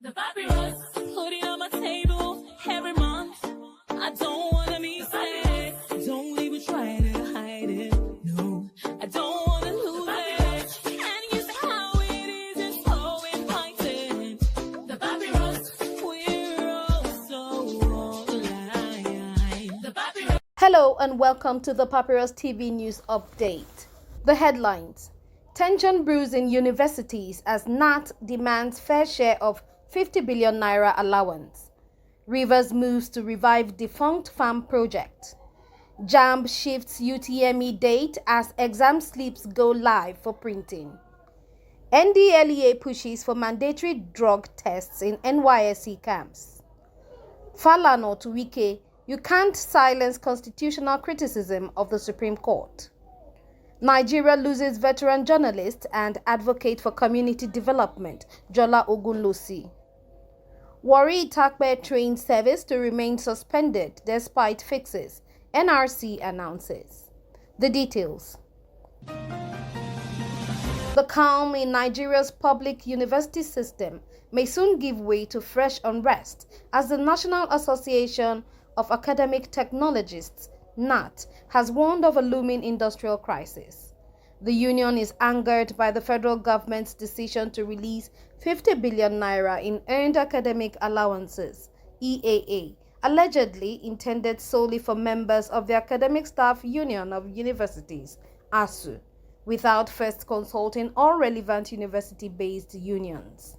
The papyrus, put it on my table every month. I don't wanna be sad. Don't even try to hide it. No, I don't wanna lose it. And you say how it is, it's so inviting. The papyrus, we're all so alive. The papyrus. Hello and welcome to the Papyrus TV News Update. The headlines: tension brews in universities as Naat demands fair share of 50 billion naira allowance. Rivers moves to revive defunct farm project. JAMB shifts UTME date as exam slips go live for printing. NDLEA pushes for mandatory drug tests in NYSC camps. Falana to Wike, you can't silence constitutional criticism of the Supreme Court. Nigeria loses veteran journalist and advocate for community development, Jola Ogunlosi. Warri Itakpe train service to remain suspended despite fixes, NRC announces. The details. The calm in Nigeria's public university system may soon give way to fresh unrest as the National Association of Academic Technologists, Naat, has warned of a looming industrial crisis. The union is angered by the federal government's decision to release 50 billion naira in earned academic allowances, EAA, allegedly intended solely for members of the Academic Staff Union of Universities, ASU, without first consulting all relevant university-based unions.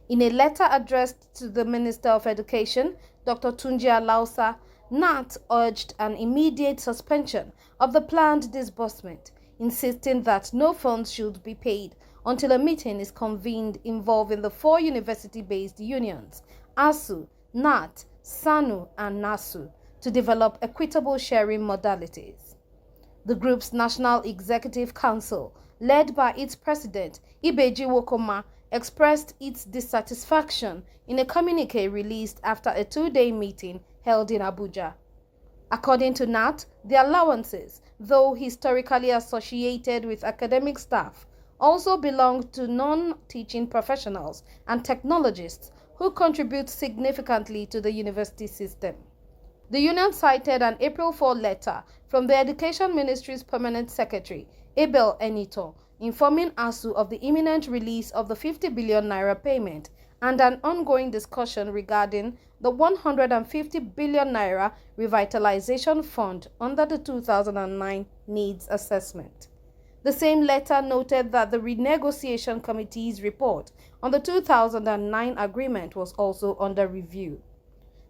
In a letter addressed to the Minister of Education, Dr. Tunji Alausa, Naat urged an immediate suspension of the planned disbursement, insisting that no funds should be paid until a meeting is convened involving the four university-based unions, ASU, Naat, SANU, and NASU, to develop equitable sharing modalities. The group's National Executive Council, led by its president, Ibeji Wokoma, expressed its dissatisfaction in a communique released after a two-day meeting held in Abuja. According to Naat, the allowances, though historically associated with academic staff, also belong to non-teaching professionals and technologists who contribute significantly to the university system. The union cited an April 4 letter from the Education Ministry's Permanent Secretary, Abel Enito, informing ASU of the imminent release of the 50 billion naira payment and an ongoing discussion regarding the 150 billion naira revitalization fund under the 2009 needs assessment. The same letter noted that the renegotiation committee's report on the 2009 agreement was also under review.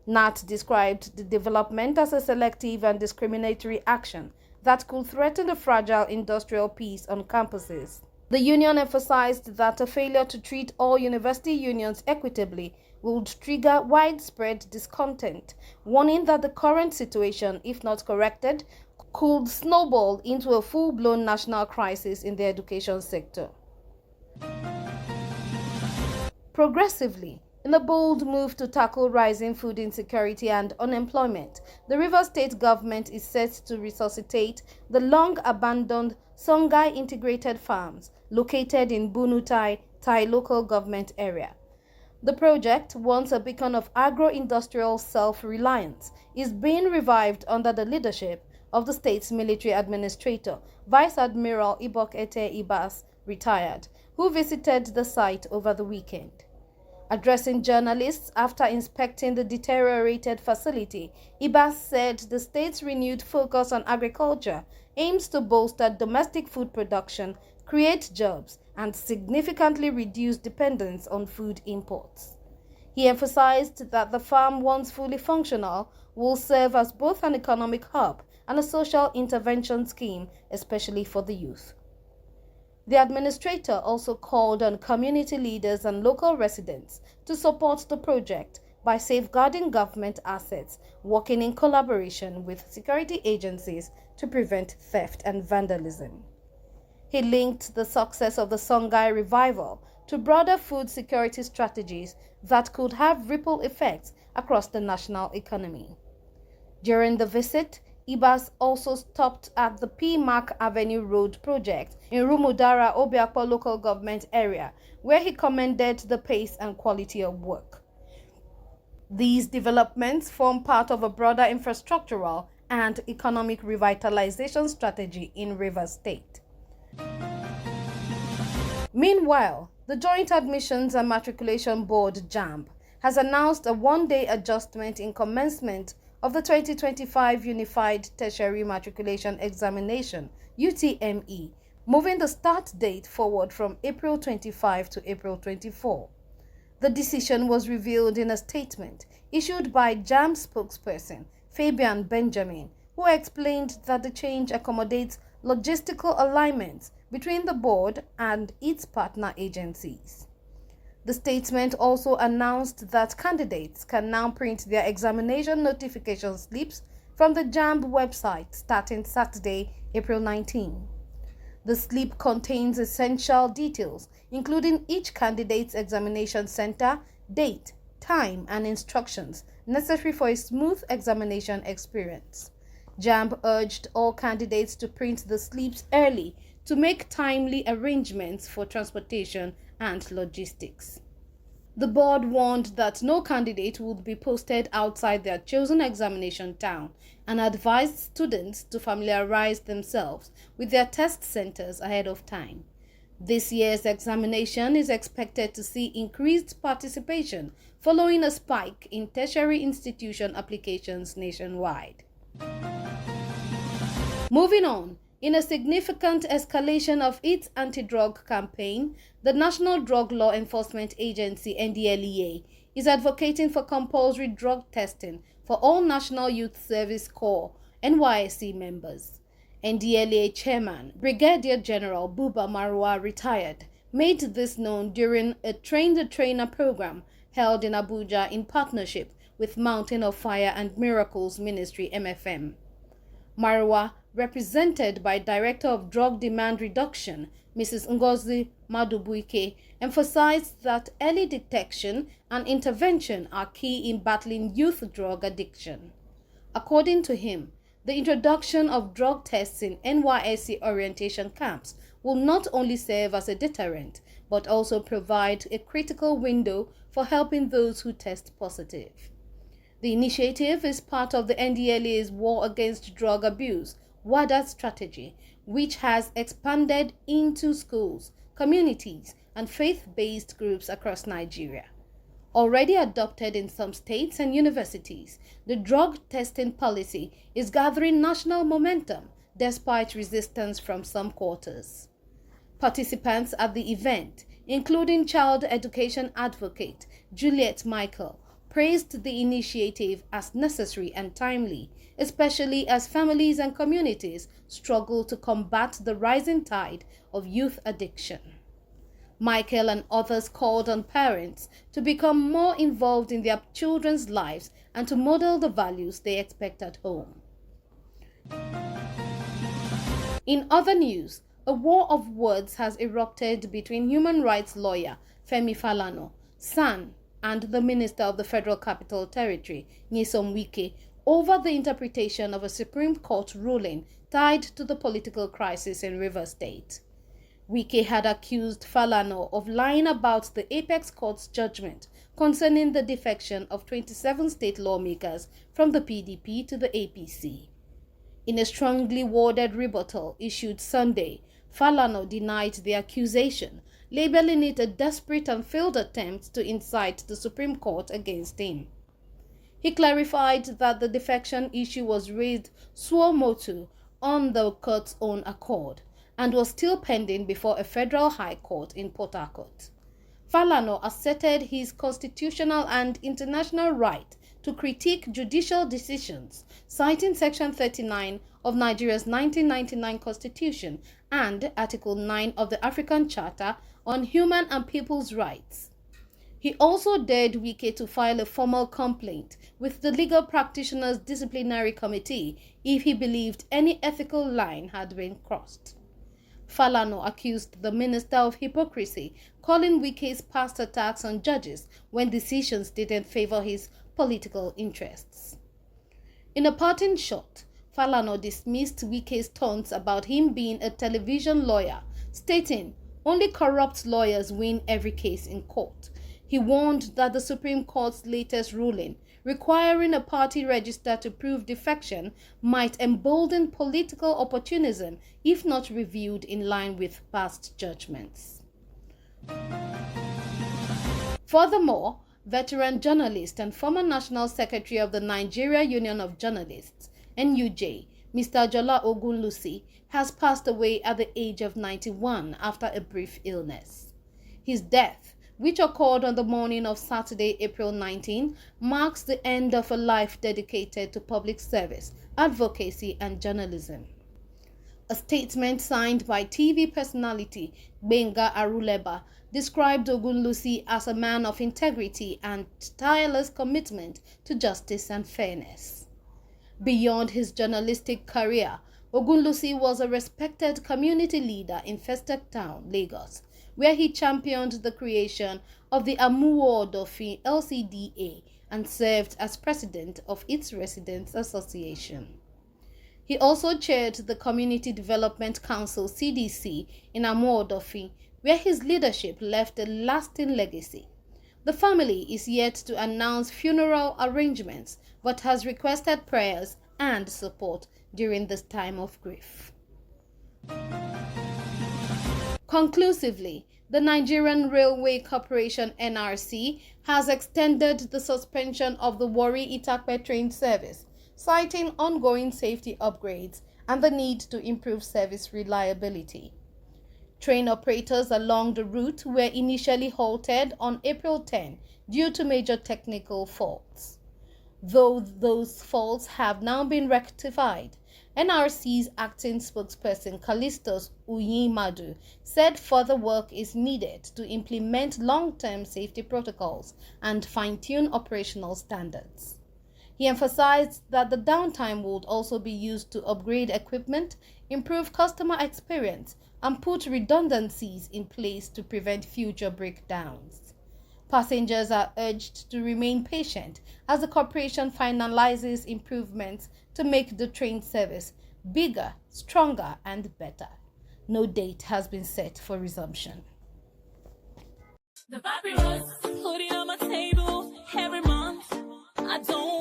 Naat described the development as a selective and discriminatory action that could threaten the fragile industrial peace on campuses. The union emphasized that a failure to treat all university unions equitably would trigger widespread discontent, warning that the current situation, if not corrected, could snowball into a full-blown national crisis in the education sector. Progressively, in a bold move to tackle rising food insecurity and unemployment, the Rivers State government is set to resuscitate the long-abandoned Songhai Integrated Farms located in Bunutai, Tai local government area. The project, once a beacon of agro-industrial self-reliance, is being revived under the leadership of the state's military administrator, Vice Admiral Ibok Ete Ibas, retired, who visited the site over the weekend. Addressing journalists after inspecting the deteriorated facility, Ibas said the state's renewed focus on agriculture aims to bolster domestic food production, create jobs, and significantly reduce dependence on food imports. He emphasized that the farm, once fully functional, will serve as both an economic hub and a social intervention scheme, especially for the youth. The administrator also called on community leaders and local residents to support the project by safeguarding government assets, working in collaboration with security agencies to prevent theft and vandalism. He linked the success of the Songhai revival to broader food security strategies that could have ripple effects across the national economy. During the visit, Ibas also stopped at the P. Mark Avenue Road project in Rumudara, Obiakpo local government area, where he commended the pace and quality of work. These developments form part of a broader infrastructural and economic revitalization strategy in Rivers State. Meanwhile, the Joint Admissions and Matriculation Board (JAMB) has announced a one-day adjustment in commencement of the 2025 Unified Tertiary Matriculation Examination (UTME), moving the start date forward from April 25 to April 24. The decision was revealed in a statement issued by JAMB spokesperson Fabian Benjamin, who explained that the change accommodates logistical alignments between the board and its partner agencies. The statement also announced that candidates can now print their examination notification slips from the JAMB website starting Saturday, April 19. The slip contains essential details, including each candidate's examination center, date, time, and instructions necessary for a smooth examination experience. JAMB urged all candidates to print the slips early to make timely arrangements for transportation and logistics. The board warned that no candidate would be posted outside their chosen examination town and advised students to familiarize themselves with their test centers ahead of time. This year's examination is expected to see increased participation following a spike in tertiary institution applications nationwide. Moving on, in a significant escalation of its anti-drug campaign, the National Drug Law Enforcement Agency (NDLEA) is advocating for compulsory drug testing for all National Youth Service Corps (NYSC) members. NDLEA Chairman Brigadier General Buba Marwa, retired, made this known during a Train the Trainer program held in Abuja in partnership with Mountain of Fire and Miracles Ministry (MFM). Marwa, represented by Director of Drug Demand Reduction, Mrs. Ngozi Madubuike, emphasized that early detection and intervention are key in battling youth drug addiction. According to him, the introduction of drug tests in NYSC orientation camps will not only serve as a deterrent, but also provide a critical window for helping those who test positive. The initiative is part of the NDLEA's War Against Drug Abuse WADA strategy, which has expanded into schools, communities, and faith-based groups across Nigeria. Already adopted in some states and universities, the drug testing policy is gathering national momentum despite resistance from some quarters. Participants at the event, including child education advocate Juliet Michael, praised the initiative as necessary and timely, especially as families and communities struggle to combat the rising tide of youth addiction. Michael and others called on parents to become more involved in their children's lives and to model the values they expect at home. In other news, a war of words has erupted between human rights lawyer Femi Falana, SAN, and the Minister of the Federal Capital Territory, Nyesom Wike, over the interpretation of a Supreme Court ruling tied to the political crisis in Rivers State. Wike had accused Falana of lying about the Apex Court's judgment concerning the defection of 27 state lawmakers from the PDP to the APC. In a strongly worded rebuttal issued Sunday, Falana denied the accusation, labeling it a desperate and failed attempt to incite the Supreme Court against him. He clarified that the defection issue was raised suo motu on the court's own accord and was still pending before a federal high court in Port Harcourt. Falana asserted his constitutional and international right to critique judicial decisions, citing Section 39 of Nigeria's 1999 Constitution and Article 9 of the African Charter on Human and People's Rights. He also dared Wike to file a formal complaint with the Legal Practitioners Disciplinary Committee if he believed any ethical line had been crossed. Falana accused the minister of hypocrisy, calling Wike's past attacks on judges when decisions didn't favor his political interests. In a parting shot, Falana dismissed Wike's taunts about him being a television lawyer, stating, "Only corrupt lawyers win every case in court." He warned that the Supreme Court's latest ruling, requiring a party register to prove defection, might embolden political opportunism if not reviewed in line with past judgments. Furthermore, veteran journalist and former National Secretary of the Nigeria Union of Journalists, NUJ, Mr. Jola Ogunlusi, has passed away at the age of 91 after a brief illness. His death, which occurred on the morning of Saturday, April 19, marks the end of a life dedicated to public service, advocacy, and journalism. A statement signed by TV personality Gbenga Aruleba described Ogunlusi as a man of integrity and tireless commitment to justice and fairness. Beyond his journalistic career, Ogunlusi was a respected community leader in Festac Town, Lagos, where he championed the creation of the Amuwo Odofin LCDA and served as president of its Residents Association. He also chaired the Community Development Council CDC in Amuwo Odofin, where his leadership left a lasting legacy. The family is yet to announce funeral arrangements, but has requested prayers and support during this time of grief. Conclusively, the Nigerian Railway Corporation (NRC) has extended the suspension of the Warri-Itakpe train service, citing ongoing safety upgrades and the need to improve service reliability. Train operators along the route were initially halted on April 10 due to major technical faults. Though those faults have now been rectified, NRC's acting spokesperson Callistus Uyimadu said further work is needed to implement long-term safety protocols and fine-tune operational standards. He emphasized that the downtime would also be used to upgrade equipment, improve customer experience, and put redundancies in place to prevent future breakdowns. Passengers are urged to remain patient as the corporation finalizes improvements to make the train service bigger, stronger, and better. No date has been set for resumption. The papyrus, put it on my table every month. I don't